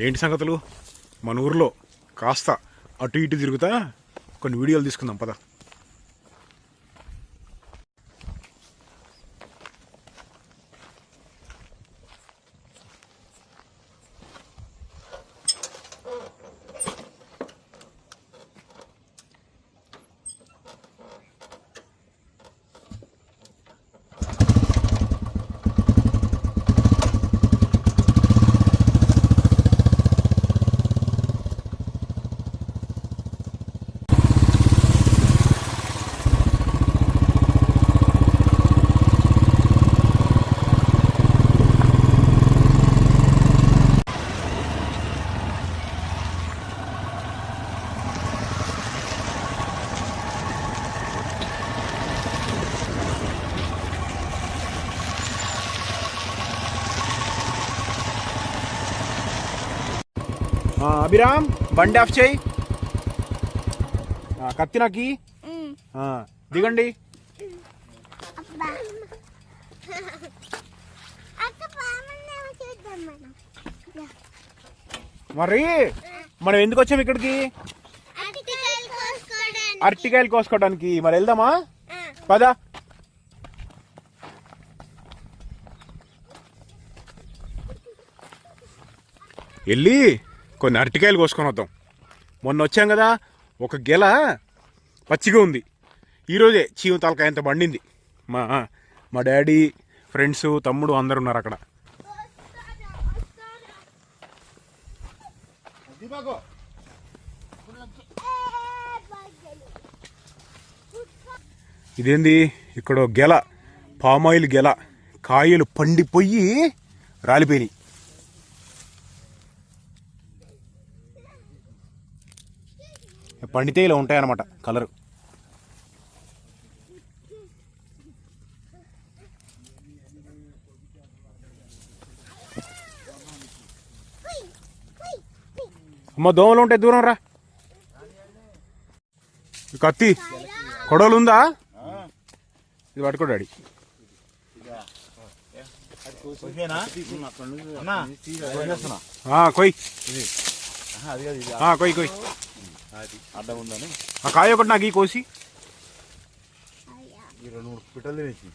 ఏంటి సంగతులు? మన ఊర్లో కాస్త అటు ఇటు తిరుగుతా కొన్ని వీడియోలు తీసుకుందాం పద. అభిరామ్ బండి ఆఫ్ చేయి. కత్తి నాకి దిగండి. మరి మనం ఎందుకు వచ్చాం ఇక్కడికి? అరటికాయలు కోసుకోవడానికి. మరి వెళ్దామా? పద. వెళ్ళి కొన్ని అరటికాయలు కోసుకొని వద్దాం. మొన్న వచ్చాం కదా, ఒక గెల పచ్చిగా ఉంది. ఈరోజే చీమ తలకాయ ఎంత పండింది. మా డాడీ, ఫ్రెండ్స్, తమ్ముడు అందరు ఉన్నారు అక్కడ. ఇదేంది ఇక్కడ గెల, పామాయిల్ గెల, కాయలు పండిపోయి రాలిపోయినాయి. పండితే ఇలా ఉంటాయన్నమాట కలరు. అమ్మ దోమలు ఉంటాయి, దూరం రా. కత్తి కొడవలు ఉందా? ఇది పట్టుకో డాడీ. కొయ్ కొయ్ కొయ్. అడ్డం ఉందని ఆ కాయ ఒకటి నాకు ఈ కోసి. ఈ 2-3 పిట్టలు తినేసి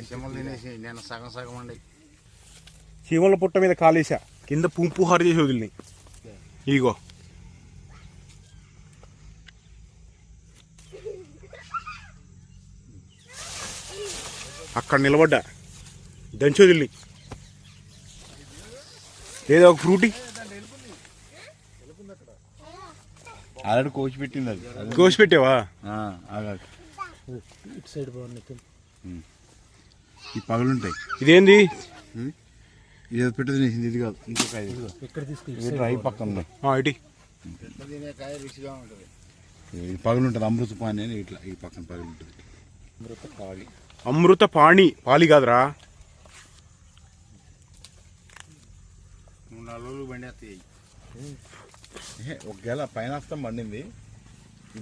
చీమలు తినేసి నేను సగం సగం అండి. చీమల పుట్ట మీద కాలేసా, కింద పుంపు హారు చేసి వదిలినాయి. ఇగో అక్కడ నిలబడ్డా, దంచి వదిలినాయి. లేదా ఒక ఫ్రూటీ ఆల్రెడీ కోసి పెట్టింది. అది కోసి పెట్టావా? ఇటు సైడ్ బాగున్నాయి. ఈ పగలుంటాయి. ఇదేంది? ఇది పెట్ట తినేసింది. ఇది కాదు, ఇంకొక ఇక్కడ తీసుకుని పక్కన ఉన్నాయి. ఇటు ఇది పగలుంటుంది. అమృత పాణి అని ఇట్లా ఈ పక్కన పగలుంటుంది. అమృత పాళి. అమృత పాణి. పాలి కాదురా. 3-4 రోజులు బండి వస్తాయి. ఒక గెల పైన వస్తాం పండింది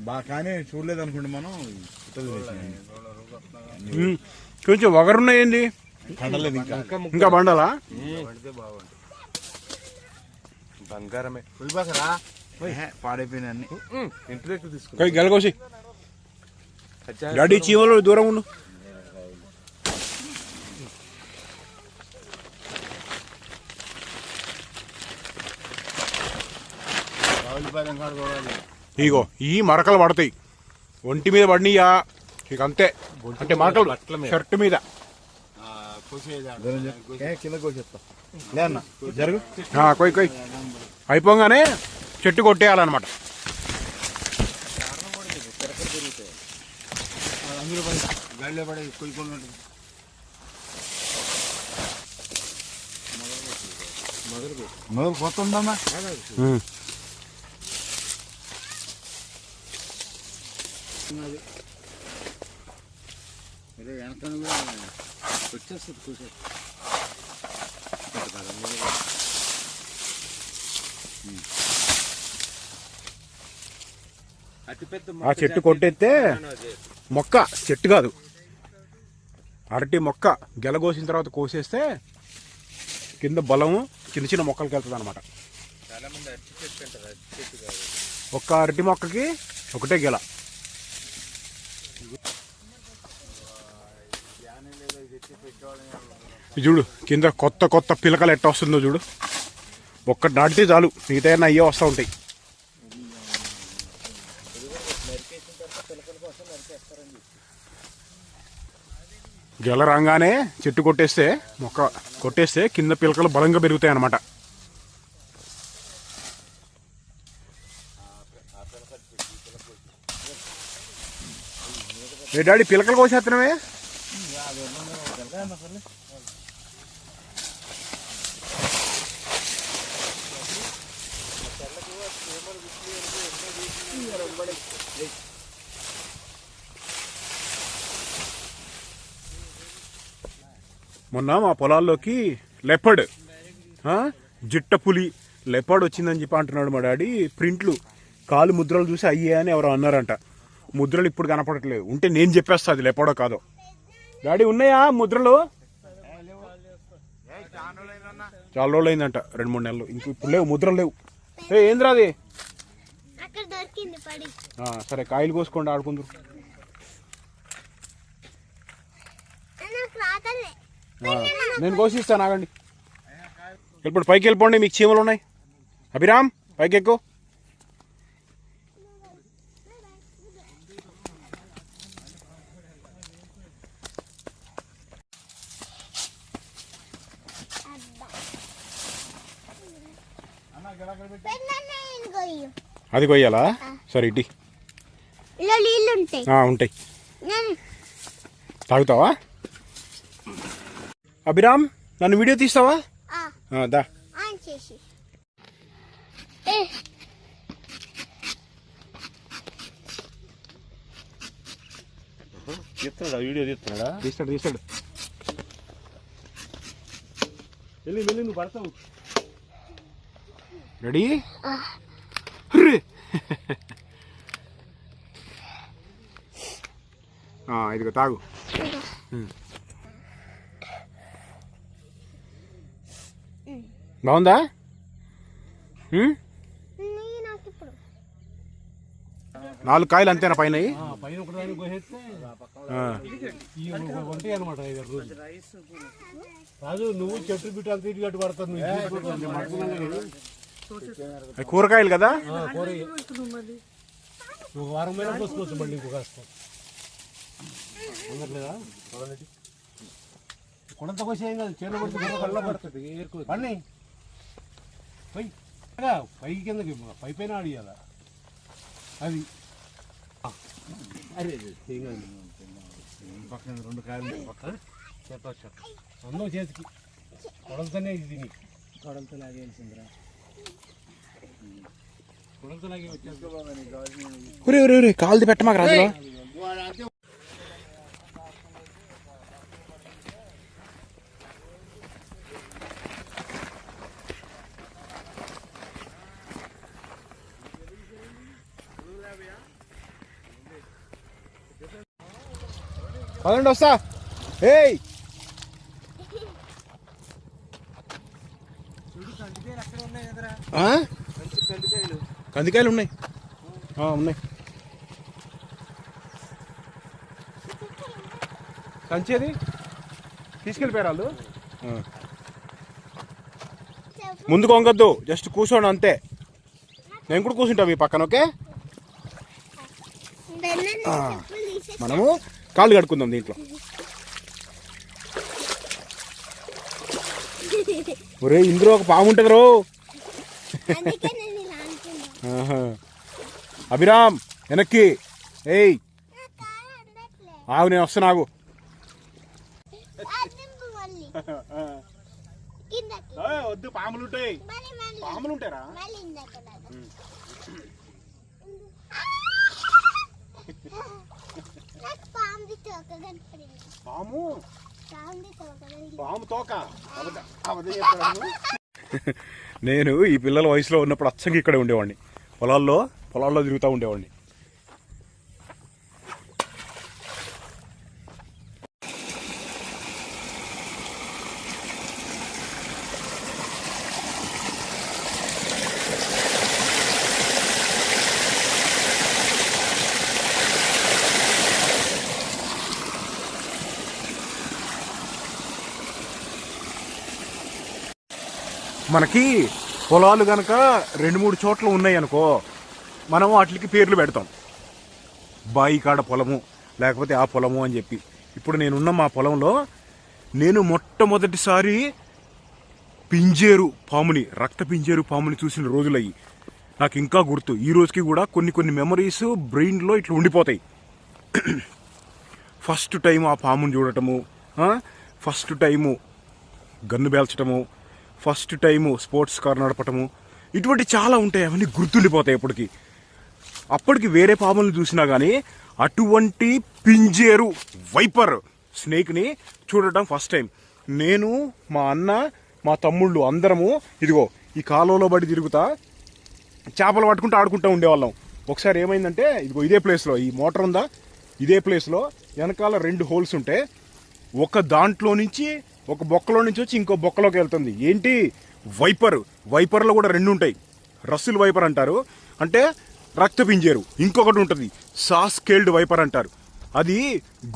బాగా, కానీ చూడలేదు అనుకుంటే మనం. కొంచెం వగరున్నాయండి. పండలేదు ఇంకా బండాలా? బంగారమే. పాడైపోయినా అన్ని. ఇంటి దగ్గర తీసుకుని గెలకోసి డాడీ చీమలో దూరం ఉండు. ఇగో ఈ మరకలు పడతాయి ఒంటి మీద పడినయా ఇక అంతే. అంటే మరకలు షర్ట్ మీద. కొయ్ కొయ్. అయిపోగానే చెట్టు కొట్టేయాలన్నమాట. మొదలు కొత్త ఉందమ్మా. వెనక వచ్చేస్తుంది కూర్చో. ఆ చెట్టు కొట్టేస్తే మొక్క, చెట్టు కాదు అరటి మొక్క, గెలగోసిన తర్వాత కోసేస్తే కింద బలము చిన్న చిన్న మొక్కలకి వెళ్తుంది అనమాట. ఒక్క అరటి మొక్కకి ఒకటే గెల. చూడు కింద కొత్త కొత్త పిలకలు ఎట్ట వస్తుందో చూడు. ఒక్కటి నాటితే చాలు, మిగతా అయ్యే వస్తూ ఉంటాయి. గెల రాగానే చెట్టు కొట్టేస్తే, మొక్క కొట్టేస్తే కింద పిలకలు బలంగా పెరుగుతాయి అన్నమాట. ఏ డాడీ పిలకలు కోసేస్తున్నావే? మొన్న మా పొలాల్లోకి లెపర్డ్, జిట్ట పులి లెపర్డ్ వచ్చిందని చెప్పి అంటున్నాడు మా డాడీ. ప్రింట్లు కాలు ముద్రలు చూసి అయ్యే అని ఎవరో అన్నారంట. ముద్రలు ఇప్పుడు కనపడట్లేదు, ఉంటే నేను చెప్పేస్తా అది లెపర్డో కాదో. డాడీ ఉన్నాయా ముద్రలు? చాలా రోజులు అయిందంట, 2-3 నెలలు. ఇంక ఇప్పుడు లేవు ముద్రలు, లేవు. ఏంద్రా అది? సరే కాయలు కోసుకోండి, ఆడుకుందరు. నేను కోసిస్తాను, ఆగండి. వెళ్ళిపోండి, పైకి వెళ్ళిపోండి, మీకు చీమలు ఉన్నాయి. అభిరామ్ పైకి ఎక్కువ. అది కొయ్యాలా? సరే ఇటీ ఉంటాయి. తాగుతావా? అభిరామ్ నన్ను వీడియో తీస్తావా? దా. వీడియో తీస్తున్నాడా? తీస్తాడు. వెళ్ళి నువ్వు పడతావు. రెడీ? ఇదిగో తాగు. బాగుందా? 4 కాయలు అంతేనా పైన? పైన ఒకదాన్ని కోసేస్తే ఉంటాయి అనమాట. 5 రోజులు రాజు నువ్వు చెట్టు బిట్టు అంత ఇటు గట్టు పడతాను. కూరగాయలు కదా, ఒక వారం పైన పోసుకోవచ్చు. మళ్ళీ ఇంకో కాస్త అందట్లేదా? కొడంత కోసేం కాదు, చేను పడుతుంది, కళ్ళ పడుతుంది. పని పైకి కిందకి పై పైన ఆడియాల అది. అరే ఏం కాదు, పక్కన 2 కాయలు పక్కన చెప్ప అందరూ చేతికి కొడంతనే ఇది. కొడంత లాగేసిందిరా, కొడంత లాగే వచ్చేసి కాలుది పెట్టమాక రాజులో. పదండి వస్తా. ఏయ్ కందికాయలు ఉన్నాయి. కంచేది తీసుకెళ్ళిపోయారు వాళ్ళు. ముందుకు వంగద్దు, జస్ట్ కూర్చోండి అంతే. నేను కూడా కూర్చుంటా మీ పక్కన. ఓకే, మనము కాళ్ళు కడుక్కుందాం దీంట్లో. ఒరే ఇందులో ఒక పాము ఉంటుంది రో. అభిరామ్ వెనక్కి. ఏయ్ ఆగు, నేను వస్తాను, ఆగు. వద్దు, పాములు ఉంటాయి. పాములు ఉంటారా? పాము తోక. నేను ఈ పిల్లల వయసులో ఉన్నప్పుడు అచ్చంగా ఇక్కడ ఉండేవాడిని, పొలాల్లో తిరుగుతూ ఉండేవాడిని. మనకి పొలాలు కనుక 2-3 చోట్ల ఉన్నాయి అనుకో, మనం వాటికి పేర్లు పెడతాం. బాయి కాడ పొలము, లేకపోతే ఆ పొలము అని చెప్పి. ఇప్పుడు నేనున్న మా పొలంలో నేను మొట్టమొదటిసారి పింజేరు పాముని, రక్త పింజేరు పాముని చూసిన రోజులయ్యి నాకు ఇంకా గుర్తు. ఈ రోజుకి కూడా కొన్ని మెమరీస్ బ్రెయిన్లో ఇట్లా ఉండిపోతాయి. ఫస్ట్ టైం ఆ పాముని చూడటము, ఫస్ట్ టైము గన్ను పేల్చటము, ఫస్ట్ టైము స్పోర్ట్స్ కార్ నడపటము, ఇటువంటి చాలా ఉంటాయి. అవన్నీ గుర్తుండిపోతాయి ఎప్పటికీ. అప్పటికి వేరే పాములను చూసినా కానీ అటువంటి పింజేరు వైపర్ స్నేక్ని చూడటం ఫస్ట్ టైం. నేను, మా అన్న, మా తమ్ముళ్ళు అందరము ఇదిగో ఈ కాలువలో పడి తిరుగుతా చేపలు పట్టుకుంటూ ఆడుకుంటూ ఉండేవాళ్ళం. ఒకసారి ఏమైందంటే ఇదిగో ఇదే ప్లేస్లో, ఈ మోటార్ ఉందా, ఇదే ప్లేస్లో వెనకాల 2 హోల్స్ ఉంటే ఒక దాంట్లో నుంచి, ఒక బొక్కలో నుంచి వచ్చి ఇంకో బొక్కలోకి వెళ్తుంది. ఏంటి? వైపర్లో కూడా 2 ఉంటాయి. రస్సుల్ వైపర్ అంటారు, అంటే రక్త పింజేరు. ఇంకొకటి ఉంటుంది సాస్కేల్డ్ వైపర్ అంటారు, అది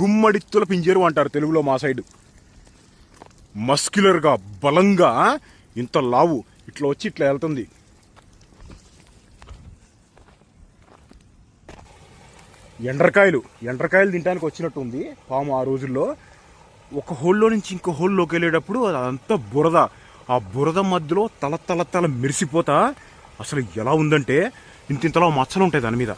గుమ్మడిత్తుల పింజేరు అంటారు తెలుగులో మా సైడ్. మస్క్యులర్గా బలంగా ఇంత లావు ఇట్లా వచ్చి ఇట్లా వెళ్తుంది. ఎండ్రకాయలు తినడానికి వచ్చినట్టు ఉంది పాము ఆ రోజుల్లో. ఒక హోల్లో నుంచి ఇంకో హోల్లోకి వెళ్ళేటప్పుడు అదంతా బురద, ఆ బురద మధ్యలో తల మెరిసిపోతా అసలు ఎలా ఉందంటే ఇంతలో మచ్చలు ఉంటాయి దాని మీద.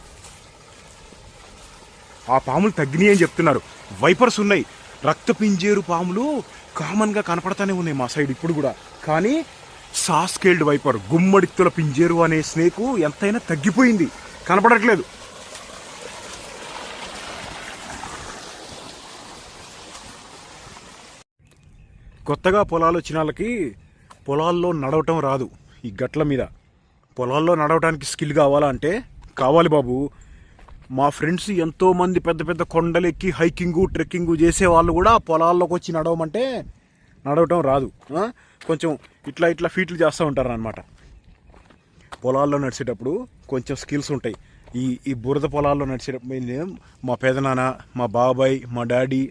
ఆ పాములు తగ్గినాయి అని చెప్తున్నారు. వైపర్స్ ఉన్నాయి, రక్త పింజేరు పాములు కామన్గా కనపడతానే ఉన్నాయి మా సైడ్ ఇప్పుడు కూడా. కానీ సాస్కేల్డ్ వైపర్, గుమ్మడిత్తుల పింజేరు అనే స్నేకు ఎంతైనా తగ్గిపోయింది, కనపడట్లేదు. కొత్తగా పొలాలు వచ్చిన వాళ్ళకి పొలాల్లో నడవటం రాదు. ఈ గట్ల మీద పొలాల్లో నడవటానికి స్కిల్ కావాలా అంటే కావాలి బాబు. మా ఫ్రెండ్స్ ఎంతోమంది పెద్ద పెద్ద కొండలు ఎక్కి హైకింగు ట్రెక్కింగు చేసే వాళ్ళు కూడా పొలాల్లోకి వచ్చి నడవమంటే నడవటం రాదు. కొంచెం ఇట్లా ఫీట్లు చేస్తూ ఉంటారు అన్నమాట. పొలాల్లో నడిచేటప్పుడు కొంచెం స్కిల్స్ ఉంటాయి. ఈ బురద పొలాల్లో నడిచేటప్పుడు మా పెదనాన్న, మా బాబాయ్, మా డాడీ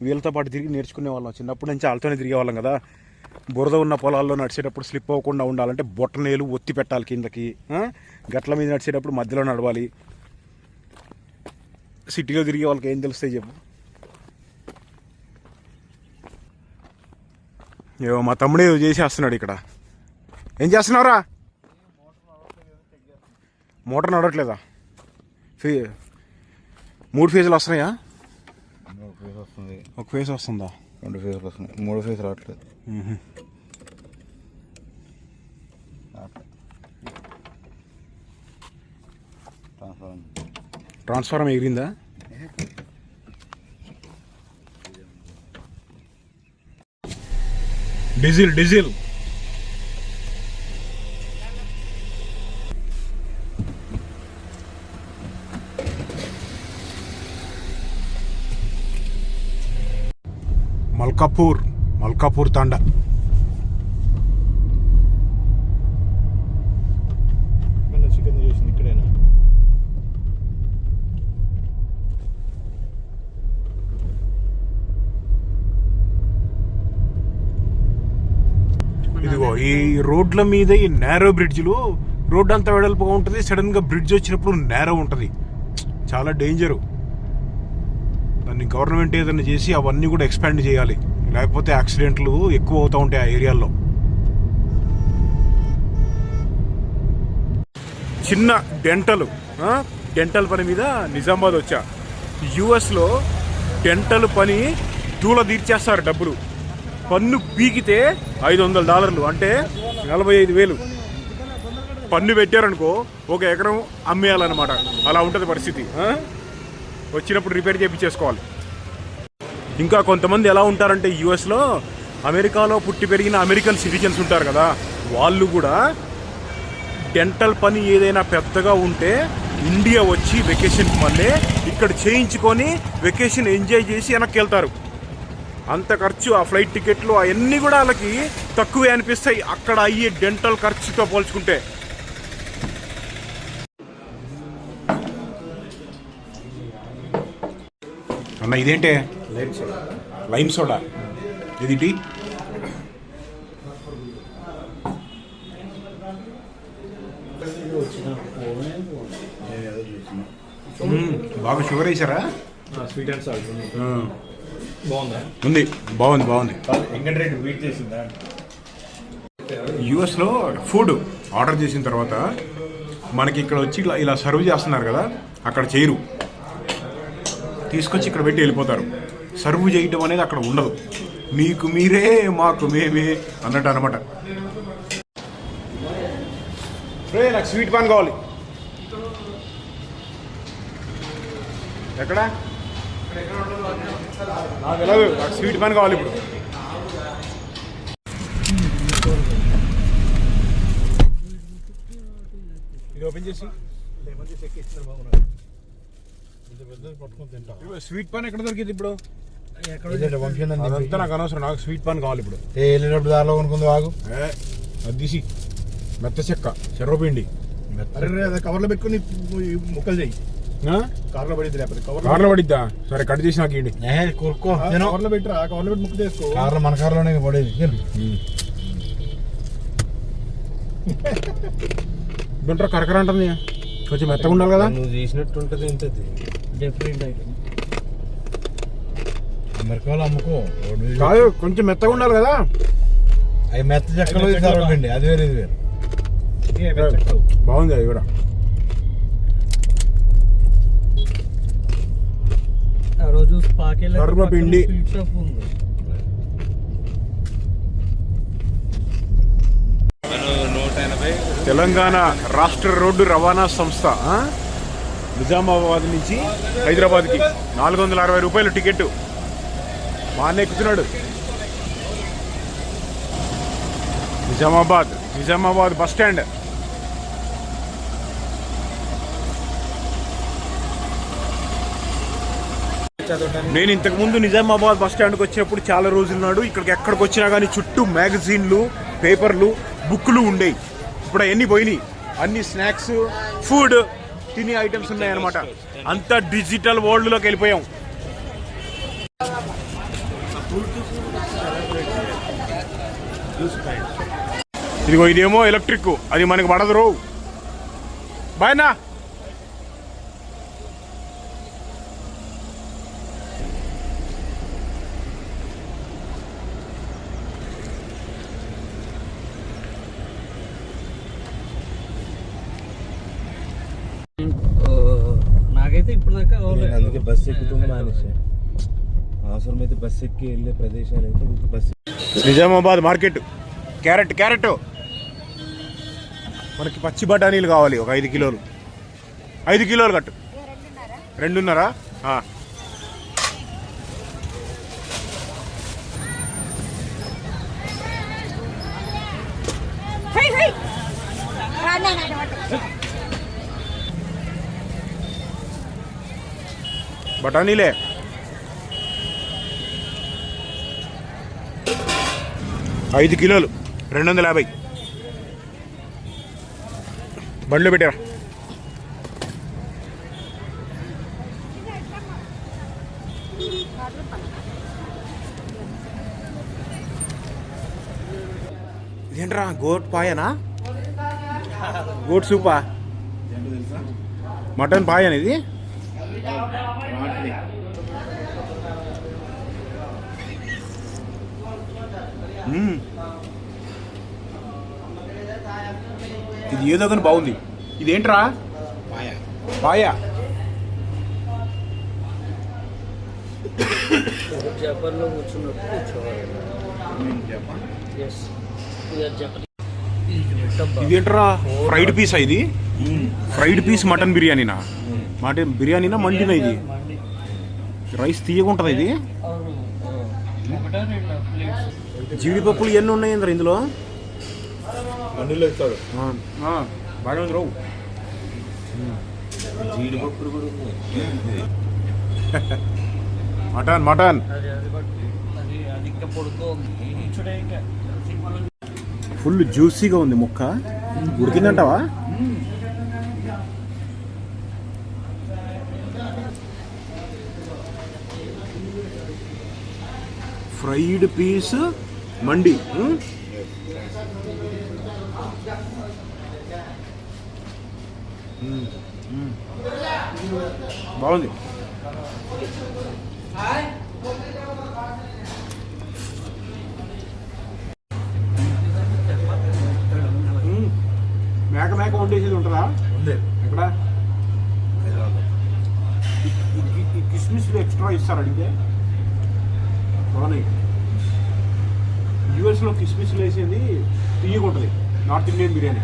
వీళ్ళతో పాటు తిరిగి నేర్చుకునే వాళ్ళం. చిన్నప్పటి నుంచి వాళ్ళతోనే తిరిగేవాళ్ళం కదా. బురద ఉన్న పొలాల్లో నడిచేటప్పుడు స్లిప్ అవ్వకుండా ఉండాలంటే బొట్టనేలు ఒత్తి పెట్టాలి కిందకి. గట్ల మీద నడిచేటప్పుడు మధ్యలో నడవాలి. సిటీలో తిరిగే వాళ్ళకి ఏం తెలుస్తాయి చెప్పు. ఏమో మా తమ్ముడే చేసేస్తున్నాడు ఇక్కడ. ఏం చేస్తున్నావురా? మోటార్ నడవట్లేదా? 3 ఫేజులు వస్తున్నాయా? ఒక ఫేజ్ వస్తుందా? 2 ఫేజ్లు వస్తున్నాయి, 3 ఫేజ్ రావట్లేదు. ట్రాన్స్ఫార్మర్ ఎగిరిందా? డీజిల్ మల్కాపూర్ తాండా. చికెన్ చేసింది ఇక్కడేనా? ఇదిగో ఈ రోడ్ల మీద ఈ నేరో బ్రిడ్జ్లు, రోడ్డు అంతా వెడల్పుగా ఉంటుంది, సడన్ గా బ్రిడ్జ్ వచ్చినప్పుడు నేరో ఉంటుంది. చాలా డేంజరు. దాన్ని గవర్నమెంట్ ఏదైనా చేసి అవన్నీ కూడా ఎక్స్పాండ్ చేయాలి, లేకపోతే యాక్సిడెంట్లు ఎక్కువ అవుతూ ఉంటాయి ఆ ఏరియాల్లో. చిన్న డెంటల్ పని మీద నిజామాబాద్ వచ్చా. యుఎస్లో డెంటల్ పని దూల తీర్చేస్తారు డబ్బులు. పన్ను పీకితే $500 అంటే 45,000. పన్ను పెట్టారనుకో 1 ఎకరం అమ్మేయాలన్నమాట. అలా ఉంటుంది పరిస్థితి. వచ్చినప్పుడు రిపేర్ చేయించేసుకోవాలి. ఇంకా కొంతమంది ఎలా ఉంటారంటే యుఎస్లో, అమెరికాలో పుట్టి పెరిగిన అమెరికన్ సిటిజన్స్ ఉంటారు కదా, వాళ్ళు కూడా డెంటల్ పని ఏదైనా పెద్దగా ఉంటే ఇండియా వచ్చి వెకేషన్ మళ్ళీ ఇక్కడ చేయించుకొని వెకేషన్ ఎంజాయ్ చేసి వెనక్కి వెళ్తారు. అంత ఖర్చు, ఆ ఫ్లైట్ టికెట్లు అవన్నీ కూడా వాళ్ళకి తక్కువే అనిపిస్తాయి అక్కడ అయ్యే డెంటల్ ఖర్చుతో పోల్చుకుంటే. అన్న ఇదేంటే? Lime soda. ఇది బాగా షుగర్ వేసారా? స్వీట్ అండ్ సాల్ట్ బాగుందా? ఉంది, బాగుంది. ఎంగన్ రేట్ వెయిట్ చేసిందా? యూఎస్లో ఫుడ్ ఆర్డర్ చేసిన తర్వాత మనకి ఇక్కడ వచ్చి ఇలా సర్వ్ చేస్తున్నారు కదా, అక్కడ చేయరు, తీసుకొచ్చి ఇక్కడ పెట్టి వెళ్ళిపోతారు. సర్వ్ చేయటం అనేది అక్కడ ఉండదు. మీకు మీరే మాకు మేమే అన్నట్టు అనమాట. నాకు స్వీట్ పాన్ కావాలి. ఎక్కడ? నాకు వెళ్ళదు, నాకు స్వీట్ పాన్ కావాలి ఇప్పుడు. ఇది ఓపెన్ చేసి స్వీట్ పాన్ ఎక్కడ దొరికింది ఇప్పుడు? అదంతా నాకు అనవసరం, నాకు స్వీట్ పాన్ కావాలి ఇప్పుడు. వెళ్ళేటప్పుడు దారిలో కొనుక్కుంది వాగు. అది తీసి మెత్త చెక్క చెర్రపిండి కవర్లో పెట్టుకుని ముక్కలు చేయి. కార్లో పడిద్ది, లేకపోతే కార్లో పడిద్దా? సరే కట్ చేసి నాకు ఇవ్వండి. కవర్లో పెట్టరా, కవర్లో పెట్టి ముక్క చేసుకో. కార్లో మన కార్లోనే పడేది. ఇదంటారా కరకర అంటుంది, కొంచెం మెత్తగా ఉండాలి కదా. నువ్వు చేసినట్టు ఉంటుంది ఉంటుంది. Different item. అమెరికాలో అమ్ముకో కాదు, కొంచెం మెత్తగా ఉండాలి కదా. అవి మెత్త చెక్కలు పిండి, అది వేరే ఇది వేరు. బాగుంది అది కూడా. ఆ రోజు సర్వపిండి. తెలంగాణ రాష్ట్ర రోడ్డు రవాణా సంస్థ నిజామాబాద్ నుంచి హైదరాబాద్కి 460 రూపాయలు టికెట్. మా అన్న ఎక్కుతున్నాడు. Nizamabad bus stand. నేను ఇంతకుముందు నిజామాబాద్ బస్ స్టాండ్కి వచ్చేప్పుడు చాలా రోజుల నాడు ఇక్కడికి ఎక్కడికి వచ్చినా కానీ చుట్టూ మ్యాగజైన్లు, పేపర్లు, బుక్లు ఉండేవి. ఇప్పుడు అవన్నీ పోయినాయి. అన్ని స్నాక్స్, ఫుడ్, తినే ఐటమ్స్ ఉన్నాయన్నమాట. అంతా డిజిటల్ వరల్డ్లోకి వెళ్ళిపోయాం. ఇదిగో ఇదేమో ఎలక్ట్రిక్, అది మనకి పడదు రో. బాయ్నా నాకైతే ఇప్పుడు దాకా అందుకే బస్సు ఎక్కుతుంది మానేసా. అవసరమైతే బస్సు ఎక్కి వెళ్ళే ప్రదేశాలు అయితే బస్సు. నిజామాబాద్ మార్కెట్. క్యారెట్ మనకి పచ్చి బఠానీలు కావాలి ఒక 5 కిలోలు. 5 కిలోలు కట్టు. 2.5. బఠానీలే 5 కిలోలు 250. బండ్లు పెట్టారా? ఇదేంట్రా గోట్ పాయనా? గోట్ సూపా? మటన్ పాయనా ఇది? ఇది ఏదో కానీ బాగుంది. ఇదేంట్రా? పాయ. జపాన్లో కూర్చున్నట్టు కూర్చోవాలి. ఇదేంట్రా? ఫ్రైడ్ పీసా ఇది? ఫ్రైడ్ పీస్ మటన్ బిర్యానీనా? బిర్యానీనా మండినా? ఇది రైస్ తీయకుంటుంది ఇది. జీడిపప్పులు ఎన్ని ఉన్నాయి ఇందులో? మండిలో ఇస్తాడు. బాగా ఉంది రావు. జీడిపప్పులు కూడా ఉన్నాయి. మటన్ ఫుల్ జ్యూసీగా ఉంది. ముక్క ఉడికిందంటావా? ఫ్రైడ్ పీస్ మండి. బాగుంది. మేక మేక వండేసేది ఉంటుందా? ఉంది ఎక్కడ ఈ కిస్మిస్లు ఎక్స్ట్రా ఇస్తారు అడిగితే బాగున్నాయి. యూఎస్లో కిస్మిస్లు వేసేది తీయగా ఉంటుంది. నార్త్ ఇండియన్ బిర్యానీ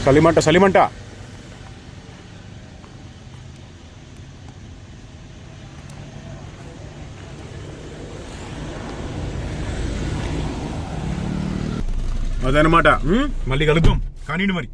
సలిమంట సలిమంట. అదనమాట. మళ్ళీ కలుద్దాం. కానీ మరి